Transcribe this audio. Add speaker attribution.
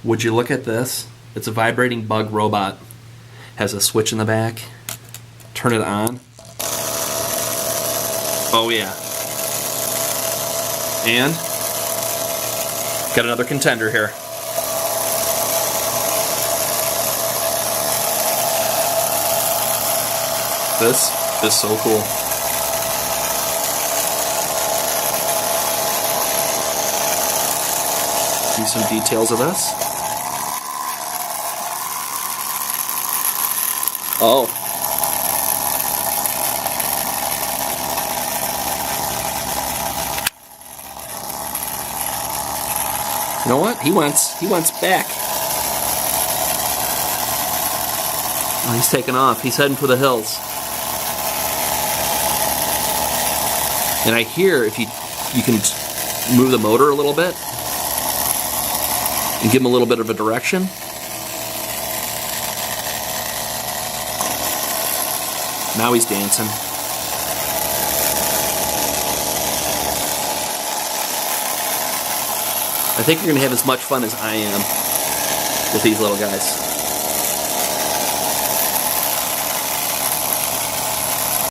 Speaker 1: Would you look at this? It's a vibrating bug robot. Has a switch in the back. Turn it on. Oh yeah. And got another contender here. This is so cool. See some details of this. Oh. You know what? He wants back. Oh, he's taking off. He's heading for the hills. And I hear if you can move the motor a little bit and give him a little bit of a direction. Now he's dancing. I think you're going to have as much fun as I am with these little guys.